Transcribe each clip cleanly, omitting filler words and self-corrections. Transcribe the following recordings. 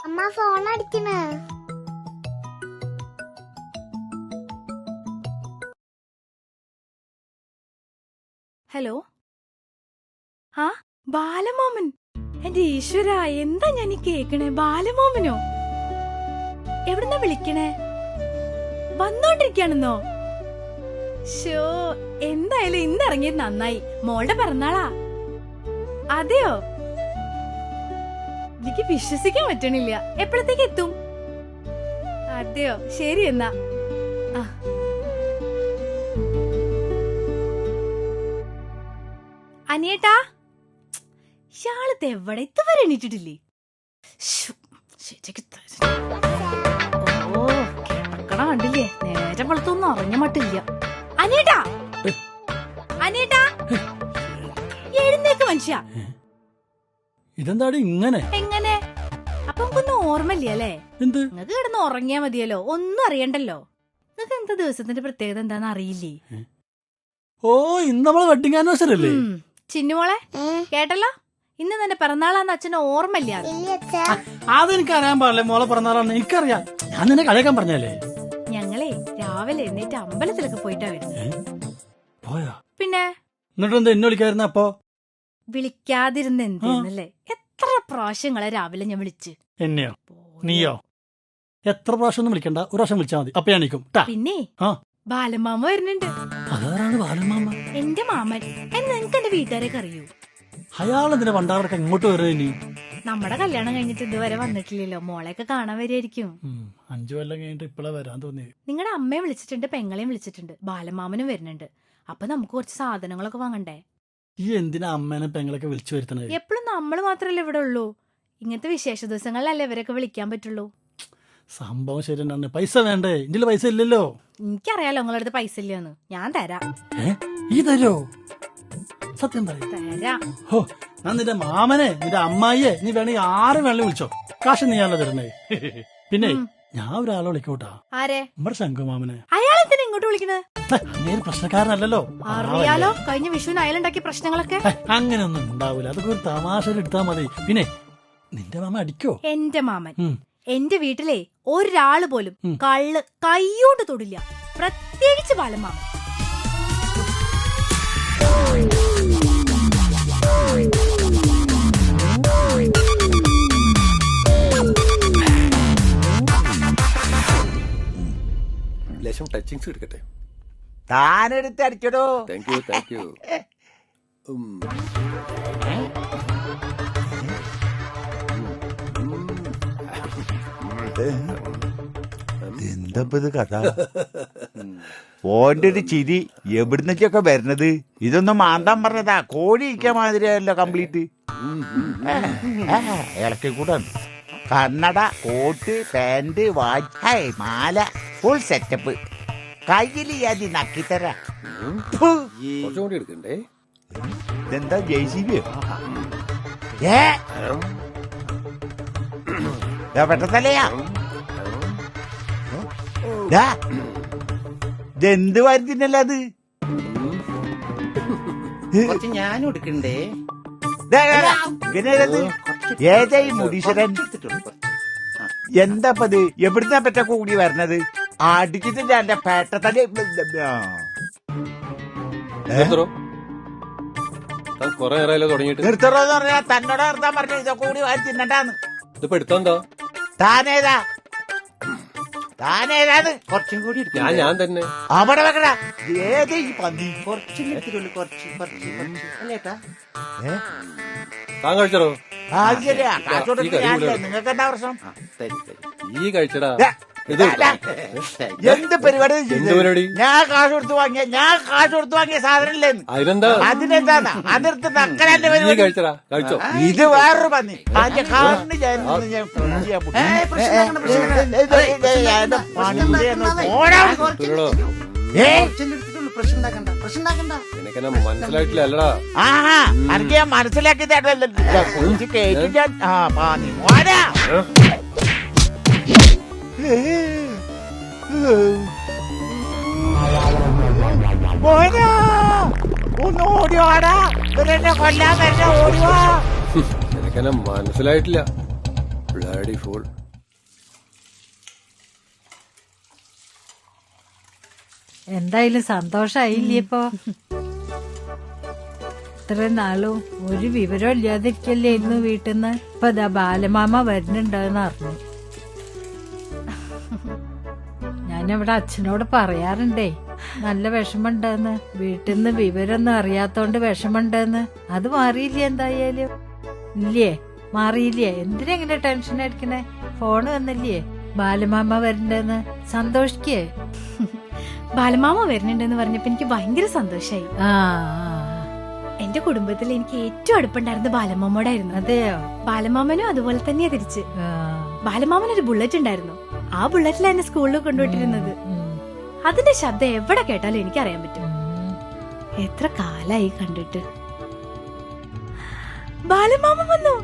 അമ്മ phone അടിക്കണ്. Hello, ആ ബാലമോമൻ. എന്റെ ഈശ്വര, എന്താ ഞാൻ കേക്കണേ? ബാലമോമനോ? എവിടുന്നാ വിളിക്കണേ? വന്നോണ്ടിരിക്കാണെന്നോ? ഷോ, എന്തായാലും ഇന്ന് ഇറങ്ങിയത് നന്നായി. മോളുടെ പിറന്നാളാ. അതെയോ? എനിക്ക് വിശ്വസിക്കാൻ പറ്റണില്ല. എപ്പോഴത്തേക്ക് എത്തും? അതെയോ? ശരി എന്നാ. ആ, അനിയേട്ടാ, ഇയാളത്തെ എവിടെ ഇതുവരെ എണീറ്റിട്ടില്ലേ? ഓ, കിടക്കണ കണ്ടില്ലേ? നേരെ വെളുത്തൊന്നും അറിഞ്ഞ മട്ടില്ല. അനിയേട്ടാ, അനിയേട്ടാ, എഴുന്നേക്ക് മനുഷ്യ. ഇതെന്താടി ഇങ്ങനെ? എങ്ങനെ? അപ്പൊ നമുക്കൊന്നും ഓർമ്മയില്ല അല്ലേ? എന്ത്? നിങ്ങക്ക് കിടന്ന് ഉറങ്ങിയാ മതിയല്ലോ, ഒന്നും അറിയണ്ടല്ലോ. നിങ്ങക്ക് എന്താ ദിവസത്തിന്റെ പ്രത്യേകത എന്താന്ന് അറിയില്ലേ? ഓ, ഇന്ന് നമ്മളെ വെഡിങ് ആനിവേഴ്സറി അല്ലേ? ചിന്നുമോളെ കേട്ടല്ലോ, ഇന്ന് നിന്റെ പിറന്നാളാന്ന് അച്ഛന് ഓർമ്മയില്ല. അതെനിക്ക് അറിയാൻ പാടില്ലേ മോളെ പിറന്നാളാണ്? എനിക്കറിയാം, ഞാൻ നിന്നെ കളിയാക്കാൻ പറഞ്ഞല്ലേ. ഞങ്ങളെ രാവിലെ എന്നിട്ട് അമ്പലത്തിലൊക്കെ പോയിട്ടാ വരുന്നത്. പോയാ? പിന്നെ എന്നിട്ടെന്താ എന്നെ വിളിക്കായിരുന്ന? അപ്പൊ വിളിക്കാതിരുന്ന എന്തെന്നല്ലേ? എത്ര പ്രാവശ്യങ്ങളെ രാവിലെ ഞാൻ വിളിച്ച്. എന്നെയോ? നീയോ? എത്ര പ്രാവശ്യം ഒന്നും വിളിക്കണ്ട, ഒരു പ്രാവശ്യം വിളിച്ചാൽ മതി, അപ്പൊ ഞാൻ നിൽക്കും. പിന്നെ ബാലമാമ വരുന്നുണ്ട്. അതാരാണ് ബാലമാമ? എന്റെ മാമൻ. നിങ്ങക്ക് എന്റെ വീട്ടുകാരൊക്കെ അറിയൂ. അയാളെന്തിനാ പണ്ടാറൊക്കെ ഇങ്ങോട്ട് വരുന്നത്? ഇനി നമ്മുടെ കല്യാണം കഴിഞ്ഞിട്ട് ഇതുവരെ വന്നിട്ടില്ലല്ലോ. മോളെയൊക്കെ കാണാൻ വരികയായിരിക്കും. 5 കൊല്ലം കഴിഞ്ഞിട്ട് ഇപ്പഴാ വരാൻ തോന്നി. നിങ്ങളുടെ അമ്മയെ വിളിച്ചിട്ടുണ്ട്, പെങ്ങളെയും വിളിച്ചിട്ടുണ്ട്, ബാലമാമനും വരുന്നുണ്ട്. അപ്പൊ നമുക്ക് കുറച്ച് സാധനങ്ങളൊക്കെ വാങ്ങണ്ടേ? ഈ എന്തിനാ അമ്മേനെ പെങ്ങളൊക്കെ വിളിച്ചു വരുത്തണത്? എപ്പോഴും നമ്മള് മാത്രല്ലേ ഇവിടെ ഉള്ളൂ. ഇങ്ങനത്തെ വിശേഷ ദിവസങ്ങളിലല്ലേ ഇവരൊക്കെ വിളിക്കാൻ പറ്റുള്ളൂ. സംഭവം ശരി തന്നെയാണ്. പൈസ വേണ്ടേ? ഇതില് പൈസ ഇല്ലല്ലോ. എനിക്കറിയാലോ നിങ്ങളുടെ അടുത്ത് പൈസ ഇല്ലെന്ന്. ഞാൻ തരാം. ഈ തരോ? സത്യം പറയും. തരാം. ഹോ, ഞാൻ നിന്റെ മാമനെ, നിന്റെ അമ്മായിയെ, നീ വേണമെങ്കിൽ 6 വേണമെങ്കിൽ വിളിച്ചോ. കാശ് നീയാണല്ലോ തരണേ. പിന്നെ ഞാൻ ഒരാളെ വിളിക്കോട്ടാ. ആരെ? നമ്മുടെ ശങ്കുമാമനെ. അയാളെന്തിനാ ഇങ്ങോട്ട് വിളിക്കുന്നത്? അങ്ങനെ പ്രശ്നക്കാരനല്ലോ. അറിയാലോ, കഴിഞ്ഞ വിഷുവിന് അയാളുണ്ടാക്കിയ പ്രശ്നങ്ങളൊക്കെ. അങ്ങനെയൊന്നും ഉണ്ടാവൂല, അതൊക്കെ ഒരു തമാശ എടുത്താ മതി. പിന്നെ നിന്റെ മാമ അടിക്കോ? എന്റെ മാമൻ എന്റെ വീട്ടിലെ ഒരാള് പോലും കള്ള് കൈയോണ്ട് തൊടില്ല, പ്രത്യേകിച്ച് ബാലമാമൻ. ലേശം ടച്ചിങ്സ് എടുക്കട്ടെ. താനെടുത്ത് അടിക്കടോ. Thank you, thank you. എന്താ കഥ? ഓന്റെ ഒരു ചിരി എവിടുന്നൊക്കെ വരുന്നത്? ഇതൊന്നും മാന്താൻ പറഞ്ഞതാ. കോഴി ഇരിക്കാൻ മാതിരിയല്ലോ കംപ്ലീറ്റ്. ഇളക്കി കൂടെ കണ്ണട, കോട്ട്, പാന്റ്, വാച്ച്, മാല, ഫുൾ സെറ്റപ്പ്. കയ്യില് യാതി നക്കിത്തര. കുറച്ചുകൂടി എടുക്കണ്ടേ? ഇതെന്താ ജെയ്സിബിയോ? പെട്ടതല്ലയാ? ഇതെന്ത് വരുത്തിനല്ല അത്? ഞാനും എടുക്കണ്ടേ? ഏതായി മുടീശ്വരൻ? എന്താപ്പത്? എവിടുന്നാ പറ്റ കൂടി വരണത്? അടിച്ചിട്ട് എന്റെ പേട്ടത്തടി കൊറേ നേരമല്ലോ തുടങ്ങിയിട്ട്. നിർത്തണോന്ന് പറഞ്ഞാ തന്നോട് നിർത്താൻ പറഞ്ഞു. ഇതൊക്കെ കൂടി വാരി തിന്നണ്ടാന്ന്. ഇതിപ്പോ എടുത്തോണ്ടോ? താനേതാ? താനേതാന്ന്? കുറച്ചും കൂടി ഞാൻ തന്നെ. അവിടെ വെക്കട. ഏത് ഈ പന്നി? അല്ലേട്ടാ? താൻ കഴിച്ചോ? അത് ശരിയാ. കാശോട് നിങ്ങൾക്ക് എന്താ പ്രശ്നം? ഈ കഴിച്ചടാ. ഇത് എന്ത് പരിപാടി? ഞാൻ കാശ് കൊടുത്ത് വാങ്ങിയ സാധനം ഇല്ലെന്ന്. അതിനെന്താ? അതിനെന്താ? അതിർത്ത് നക്കലാന്റെ പരിപാടി. കഴിച്ചടാ, കഴിച്ചോ? ഇത് വേറൊരു പന്നി. അതിന്റെ കാറിന് എനിക്കെന്നെ മനസ്സിലായിട്ടില്ല. അല്ലടാ, എനിക്ക് ഞാൻ മനസ്സിലാക്കി തരല്ലോ. കേട്ടു ഞാൻ. പാന്നി മോനാ. മോനാ, ഒന്ന് ഓടിവാടാ. ഇവരെന്നെ കൊല്ലാൻ തന്നെ ഓടിവാ. എനിക്കെന്നെ മനസ്സിലായിട്ടില്ല. Bloody fool. എന്തായാലും സന്തോഷായില്ലേ ഇപ്പൊ? ഇത്രയും നാളും ഒരു വിവരം ഇല്ലാതിരിക്കല്ലായിരുന്നു വീട്ടിൽ നിന്ന്. ഇപ്പൊ ദാ ബാലമാമ വരുന്നുണ്ടെന്ന് അറിഞ്ഞു. ഞാനവിടെ അച്ഛനോട് പറയാറുണ്ടേ നല്ല വിഷമുണ്ടെന്ന്. വീട്ടിൽ നിന്ന് വിവരമൊന്നും അറിയാത്തോണ്ട് വിഷമുണ്ടെന്ന്. അത് മാറിയില്ലേ എന്തായാലും? ഇല്ലേ, മാറിയില്ലേ? എന്തിനെങ്ങനെ ടെൻഷൻ അടിക്കണേ? ഫോണ് വന്നില്ലേ ബാലമാമ വരണ്ടെന്ന്? സന്തോഷിക്കേ. ബാലമാമ വരുന്നുണ്ടെന്ന് പറഞ്ഞപ്പോ എനിക്ക് ഭയങ്കര സന്തോഷായി. ആ എന്റെ കുടുംബത്തിൽ എനിക്ക് ഏറ്റവും അടുപ്പുണ്ടായിരുന്നത് ബാലമാമോടായിരുന്നു. അതെയോ? ബാലമാമനും അതുപോലെ തന്നെയാ തിരിച്ച്. ആ, ബാലമാമനൊരു ബുള്ളറ്റ് ഉണ്ടായിരുന്നു. ആ ബുള്ളറ്റിലാണ് എന്നെ സ്കൂളിൽ കൊണ്ടുവിട്ടിരുന്നത്. അതിന്റെ ശബ്ദം എവിടെ കേട്ടാലും എനിക്കറിയാൻ പറ്റും. എത്ര കാലായി കണ്ടിട്ട്. ബാലമാമ വന്നു.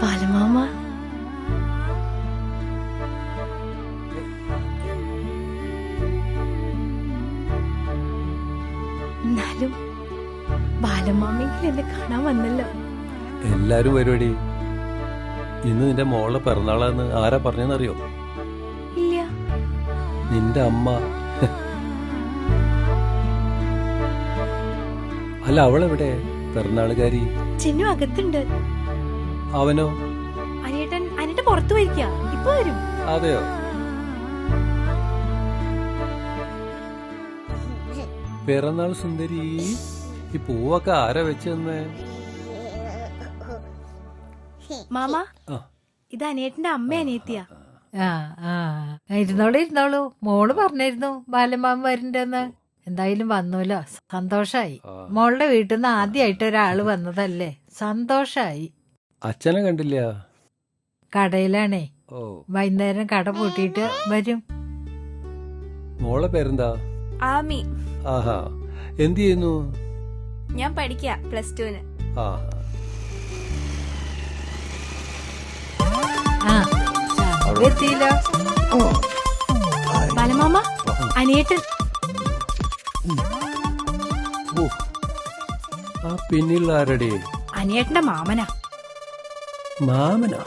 ബാലമാമ, എന്നാലും ബാലമാമെങ്കിലും എന്നെ കാണാൻ വന്നല്ലോ. എല്ലാരും വരുവടി. ഇന്ന് നിന്റെ മോളുടെ പിറന്നാളാന്ന് ആരാ പറഞ്ഞെന്നറിയോ? ഇല്ല. നിന്റെ അമ്മ. അല്ല, അവളെവിടെ പിറന്നാളുകാരി? ചിന്നു അകത്തുണ്ട്. അവനോ? അനിയട്ടൻ പുറത്തു പോയിരിക്ക. ഇപ്പൊ വരും. അതെയോ? പിറന്നാൾ സുന്ദരി, ഈ പൂവൊക്കെ ആരാ വെച്ചെന്ന്? മാമ, ആ. ഇത് അനിയട്ടന്റെ അമ്മ അനിയത്തിയാ. ആ ആ ഇരുന്നോളൂ. മോള് പറഞ്ഞിരുന്നു ബാലമാമ വരണ്ടെന്ന്. എന്തായാലും വന്നൂല്ലോ, സന്തോഷായി. മോളുടെ വീട്ടിൽ നിന്ന് ആദ്യമായിട്ട് ഒരാള് വന്നതല്ലേ, സന്തോഷായി. അച്ഛനെ കണ്ടില്ല. കടയിലാണേ. ഓ. വൈകുന്നേരം കട പൂട്ടിയിട്ട് വരും. മോളെ പേരെന്താ? ആമി. ആഹാ, എന്ത് ചെയ്യുന്നു? ഞാൻ പഠിക്കാ +2-ന്. ആ, ആ എത്തിയില്ലോ. ബാലമാമ, അനിയട്ടൻ. ഓ, ആ പിന്നിലുള്ള ആരടി? അനിയട്ടന്റെ മാമനാ. മാമനാ?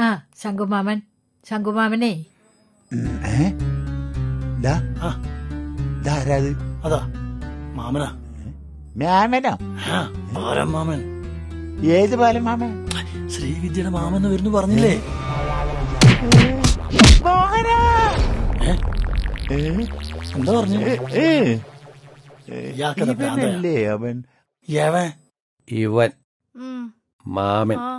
ആ ശങ്കുമാമനേ. ആ, ധാരാത് അതാ മാമനാ. മാമനോ? ആ, ബാലമാമൻ. ഏത് ബാലമാമൻ? ശ്രീവിദ്യയുടെ മാമെന്ന് വരുന്നു പറഞ്ഞില്ലേ? എന്താ പറഞ്ഞു? ഇയാൾക്കത് ഭ്രാന്താ. ഇവനല്ലേ അവൻ? യവൻ ഇവൻ ഉം. മാമൻ. ആ.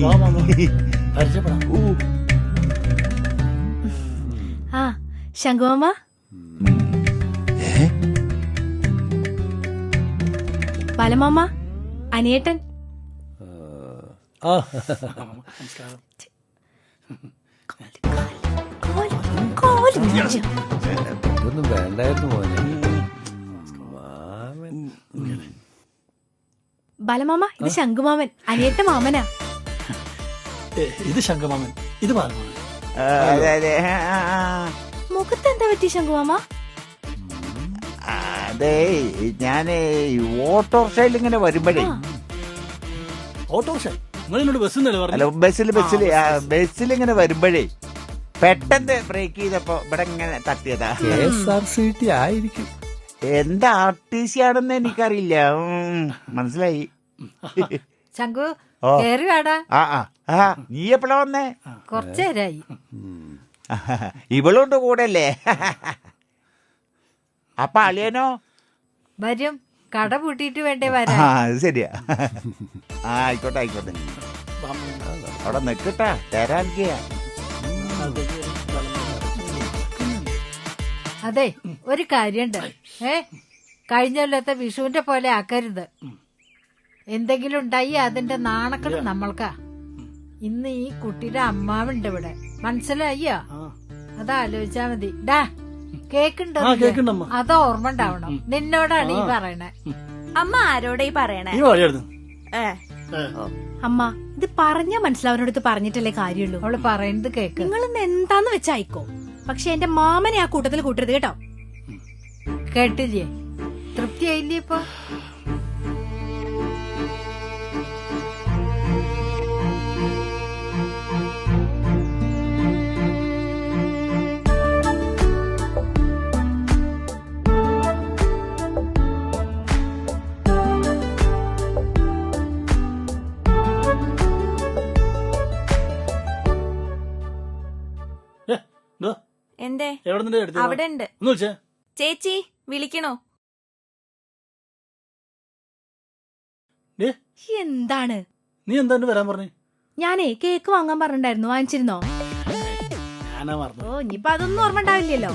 വാ മാമ, പരിചയപ്പെടാം. ആ, ശങ്കുമാമ. ബാലമാമ, അനിയട്ടൻ. ആ, നമസ്കാരം. കോല് പിടിച്ച്. ഇതൊന്നും വേണ്ടായിരുന്നു മോനെ. മാമൻ. ബാലമാമ, ഇത് ശങ്കുമാമൻ, അനിയട്ട മാമനാ. ഇത് ശങ്കമാമൻ, ഇത് ബാലമാമൻ. അതെ. മുഖത്ത് എന്താ പറ്റി ശങ്കുമാമ? അതെ, ഞാന് ഓട്ടോറിക്ഷയിൽ ഇങ്ങനെ വരുമ്പോഴേ, ഓട്ടോറിക്ഷ നിങ്ങൾ എന്നോട് ബസ് എന്നല്ലേ അല്ല പറഞ്ഞു? ബസ്സിൽ ഇങ്ങനെ വരുമ്പോഴേ പെട്ടെന്ന് ബ്രേക്ക് ചെയ്തപ്പോ ഇവിടെ ഇങ്ങനെ തട്ടിയതാ. KSRTC ആയിരിക്കും. എന്താ RTC ആണെന്ന് എനിക്കറിയില്ല. മനസ്സിലായി. ശങ്കു ഓ. കേറി വാടാ. ആ ആ ആ നീ എപ്പോഴാ വന്നേ? കൊറച്ചേരായി. ഇവളുണ്ട് കൂടല്ലേ? അപ്പൊ അളിയനോ? വരും. കട പൂട്ടിയിട്ട് വേണ്ടേ ആ വരാൻ. അത് ശരിയാ. ആ ആയിക്കോട്ടെ ആയിക്കോട്ടെ. അവിടെ നിക്കട്ടാ, തരാനിക്കുക. അതെ, ഒരു കാര്യണ്ട്. കഴിഞ്ഞ കൊല്ലത്തെ വിഷുവിന്റെ പോലെ ആക്കരുത്. എന്തെങ്കിലും ഉണ്ടായി അതിന്റെ നാണക്കെട്ട് നമ്മൾക്കാ. ഇന്ന് ഈ കുട്ടിയുടെ അമ്മാവുണ്ട് ഇവിടെ, മനസ്സിലായോ? അതാലോചിച്ചാ മതി. ഡാ കേക്കുണ്ടോ? കേക്കുണ്ടമ്മ. അത് ഓർമ്മ ഉണ്ടാവണം. നിന്നോടാണ് ഈ പറയണേ. അമ്മ ആരോടെ ഈ പറയണേ? ഈ വഴിയായിരുന്നു. ഏ അമ്മ ഇത് പറഞ്ഞാ മനസ്സിലാവുന്നടുത്ത് പറഞ്ഞിട്ടല്ലേ കാര്യമുള്ളൂ. അവള് പറയുന്നത് കേക്ക്. നിങ്ങൾ ഇന്ന് എന്താന്ന് വെച്ചായിക്കോ, പക്ഷെ എന്റെ മാമനെ ആ കൂട്ടത്തിൽ കൂട്ടരുത് കേട്ടോ. കേട്ടില്ലേ? തൃപ്തിയായില്ലേ ഇപ്പൊ? എന്തേ? എവിടെ നിന്റെ എടുത്ത് അവിടെ ഉണ്ട്. ഒന്ന് വിളിച്ചേ. ചേച്ചി വിളിക്കണോ? എന്താണ്? നീ എന്താണ്ട് വരാൻ പറഞ്ഞു? ഞാനേ കേക്ക് വാങ്ങാൻ പറഞ്ഞിട്ടുണ്ടായിരുന്നു, വാങ്ങിച്ചിരുന്നോ? ഞാനാ പറഞ്ഞു. ഓ ഇനിയിപ്പൊ അതൊന്നും ഓർമ്മ ഉണ്ടാവില്ലല്ലോ.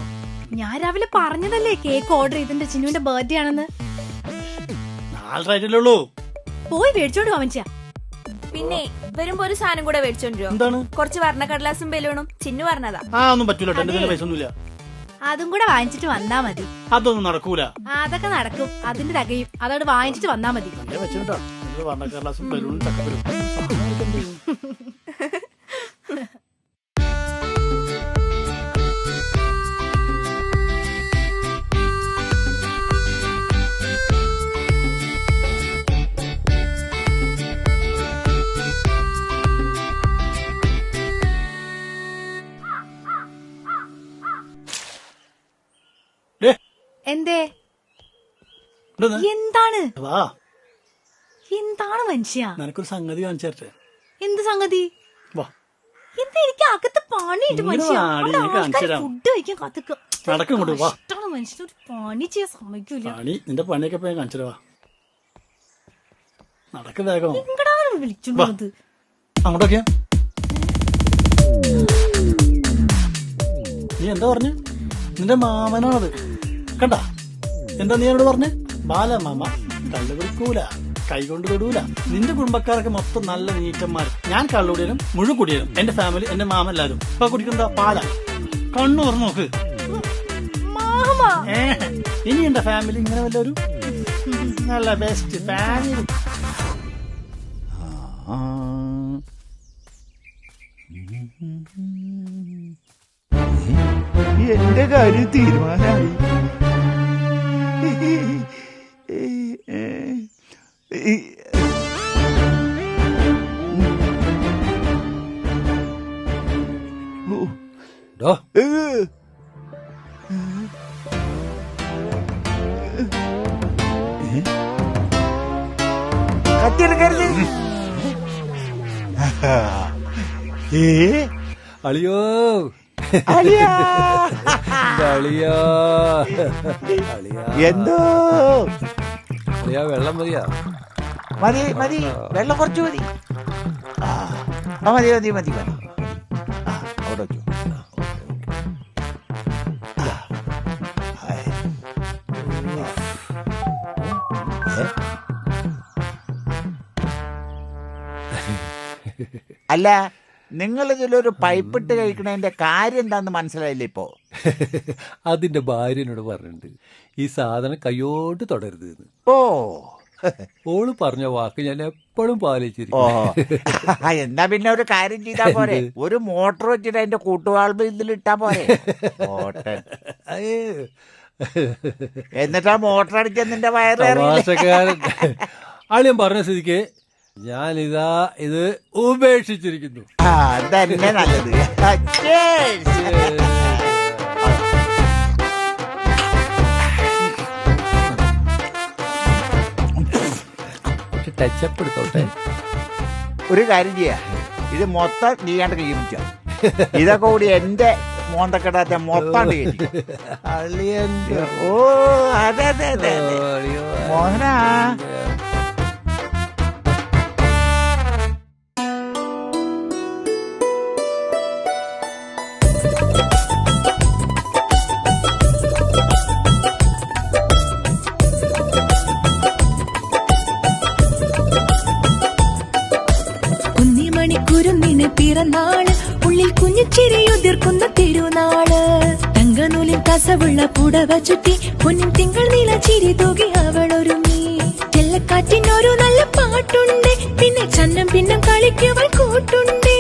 ഞാൻ രാവിലെ പറഞ്ഞതല്ലേ കേക്ക് ഓർഡർ ചെയ്തിട്ട് ചിന്നുവിന്റെ ബർത്ത്ഡേ ആണെന്ന്. 4 ആയിട്ടല്ലേ? പോയി മേടിച്ചോണ്ട് വാങ്ങിച്ചാ. പിന്നെ വരുമ്പോ ഒരു സാധനം കൂടെ മേടിച്ചോണ്ടോ? എന്താണ്? കുറച്ച് വർണ്ണക്കടലാസും ബലൂണും. ചിന്നു പറഞ്ഞതാ. ഒന്നും പറ്റൂല, എന്റെ കയ്യില് പൈസ ഒന്നുമില്ല. അതും കൂടെ വാങ്ങിച്ചിട്ട് വന്നാ മതി. അതൊന്നും നടക്കൂല. അതൊക്കെ നടക്കും, അതിന്റെ തകയും. അതോട് വാങ്ങിച്ചിട്ട് വന്നാ മതി. വെച്ചിട്ടോ വർണ്ണക്കടലാസും ബലൂണും ചക്കപ്പരും. എന്തേ? ഇവിടുന്ന് എന്താണ്? വാ, എന്താണ് മനുഷ്യ? നിനക്കൊരു സംഗതി കാണിച്ചു തരട്ടെ. എന്ത് സംഗതി? വാ, എന്താ എനിക്ക് അകത്ത് പണിയിട്ട് ഇങ്ങട് മനുഷ്യ. വാടി, അവിടെ ഞാൻ കാണിച്ചു ആൾക്കാര് തരാം. ഫുഡ് കഴിക്കാൻ കാത്തിക്ക. നടക്ക് ഇങ്ങോട്ട് വാ. കഷ്ടാണ് മനുഷ്യൻ, ഒരു പണി ചെയ്യാൻ സമ്മതിക്കൂല. നിന്റെ പണിയൊക്കെ പോയി കാണിച്ചു തരാം. വാ, നടക്ക് വേഗം. എങ്ങടാണ് വിളിച്ചോണ്ടത്? അങ്ങോട്ടൊക്കെ നീ എന്താ പറഞ്ഞു? നിന്റെ മാമനാണത്, കണ്ട? എന്താ നീ എന്നോട് പറഞ്ഞേ? ബാലമാമ കള്ളു കുടിക്കൂല, കൈകൊണ്ട് തൊടൂല. നിന്റെ കുടുംബക്കാരൊക്കെ മൊത്തം നല്ല നീറ്റന്മാർ. ഞാൻ കള്ളുടിയനും മുഴുകുടിയനും, എന്റെ ഫാമിലി, എന്റെ മാമ എല്ലാരും. ഇപ്പൊ കുടിക്കുന്ന പാല. കണ്ണു തുറന്നു നോക്ക്. ഇനി എന്റെ ഫാമിലി ഇങ്ങനെ വല്ലൊരു നല്ല ബെസ്റ്റ് ഫാമിലി. എന്റെ കാര്യം തീരുമാനമായി. കത്തിയെടുക്കരുത്. അളിയോ അളിയാ. അളിയാ എന്തോ? അളിയാ വെള്ളം മതിയാ? മതി മതി, വെള്ളം കുറച്ച് മതി. മതി മതി മതി മതി. അവിടെ വെച്ചു. അല്ല, നിങ്ങൾ ഇതിലൊരു പൈപ്പിട്ട് കഴിക്കണതിന്റെ കാര്യം എന്താന്ന് മനസ്സിലായില്ലേ ഇപ്പോ? അതിന്റെ ഭാര്യനോട് പറഞ്ഞിട്ടുണ്ട് ഈ സാധനം കയ്യോട്ട് തുടരുത്. ഓ, ഓള് പറഞ്ഞ വാക്ക് ഞാൻ എപ്പോഴും ഓ, പാലിച്ചിരിക്കും. എന്നാ പിന്നെ ഒരു കാര്യം ചെയ്താ പോരെ? ഒരു മോട്ടർ വെച്ചിട്ട് അതിന്റെ കൂട്ടുവാൾബ് ഇതിലിട്ടാ പോരെ? മോട്ടർ എന്നിട്ടാ മോട്ടർ അടിച്ച നിന്റെ തമാശക്കാരൻ. ആളിയും പറഞ്ഞ സ്ഥിതിക്ക് ഞാനിതാ ഇത് ഉപേക്ഷിച്ചിരിക്കുന്നു. അതന്നെ നല്ലത്. ടച്ചപ്പ് എടുത്തോട്ടെ. ഒരു കാര്യം ചെയ്യാ, ഇത് മൊത്തം നീ കണ്ട് കൈ പിടിച്ച. ഇതൊക്കെ കൂടി എന്റെ മോന്തക്കെടാത്ത മൊത്താണ്ട് കയറ്റി. ഓ അതെ അതെ അതെ അതെ മോഹനാ. കുഞ്ഞിമണിക്കുരുന്നിന് പിറന്നാള്, ഉള്ളിൽ കുഞ്ഞിച്ചിരിയുതിർക്കുന്ന തിരുനാള്. തങ്കനൂലിൽ കസവുള്ള പുടവ ചുറ്റി പൊന്നിൻ തിങ്കൾ നീല ചിരി തൂകി അവളൊരുങ്ങി. ചെല്ലക്കാറ്റിനൊരു നല്ല പാട്ടുണ്ട്, പിന്നെ ചന്നം പിന്നം കളിക്കുവാൻ കൂട്ടുണ്ട്.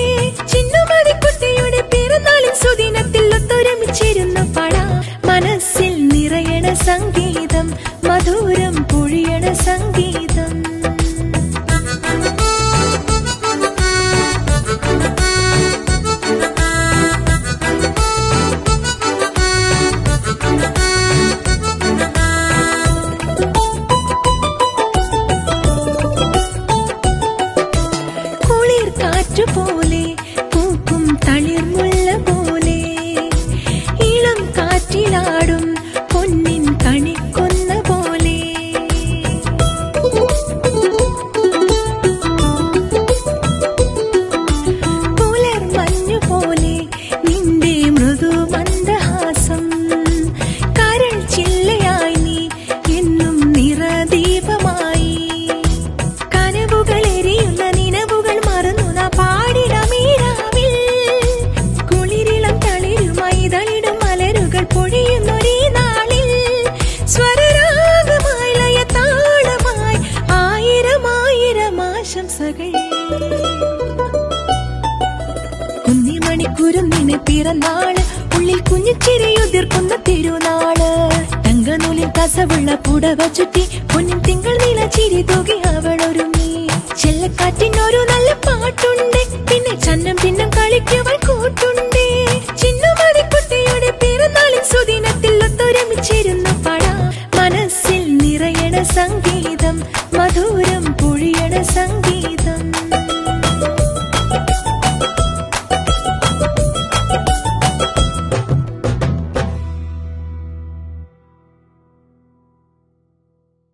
ചിന്നുമതി കുട്ടിയുടെ പിറന്നാളിൻ സുദിനത്തിൽ ഒത്തൊരുമിച്ചിരുന്നു പാടാ. മനസ്സിൽ നിറയണ സംഗീതം, മധുരം പൊഴിയണ സംഗീതം. പോലെ പൂക്കും തളിർമുല്ല പോലെ ഇളം കാറ്റിലാടും പൊന്നിൻ കണിക്കൊന്ന പോലെ. പുലർമഞ്ഞു പോലെ നിന്റെ മൃദു മന്ദഹാസം. കരൾ ചില്ലയായി നീ എന്നും നിറദീപമായി. കനവുകളെരിയുന്ന നിലവുകൾ മറന്നു പാടിടമീരാവിൽ. കുളിരിളം തളിരുമായി തളിടും മലരുകൾ പൊഴിയുന്നൊരീ നാളിൽ. സ്വരരാഗമായി ലയതാളമായി ആയിരം ആയിരം ആശംസകൾ. കുഞ്ഞിമണിക്കുരുന്നിന് പിറന്നാള്, ഉള്ളിൽ കുഞ്ഞിച്ചിരിയുതിർക്കുന്ന തിരുനാള്. തങ്കനൂലിൽ കസവുള്ള പുടവ ചുറ്റി പൊന്നിൻ തിങ്കൾ നീല ചിരി തൂകി അവളൊരുങ്ങി. ചെല്ലക്കാറ്റിനൊരു നല്ല പാട്ടുണ്ട്, പിന്നെ ചന്നം പിന്നം കളിക്കുവാൻ കൂട്ടുണ്ട്. ചിന്നുമതി കുട്ടിയുടെ പിറന്നാളിൻ സുദിനത്തിൽ ഒത്തൊരുമിച്ചിരുന്നു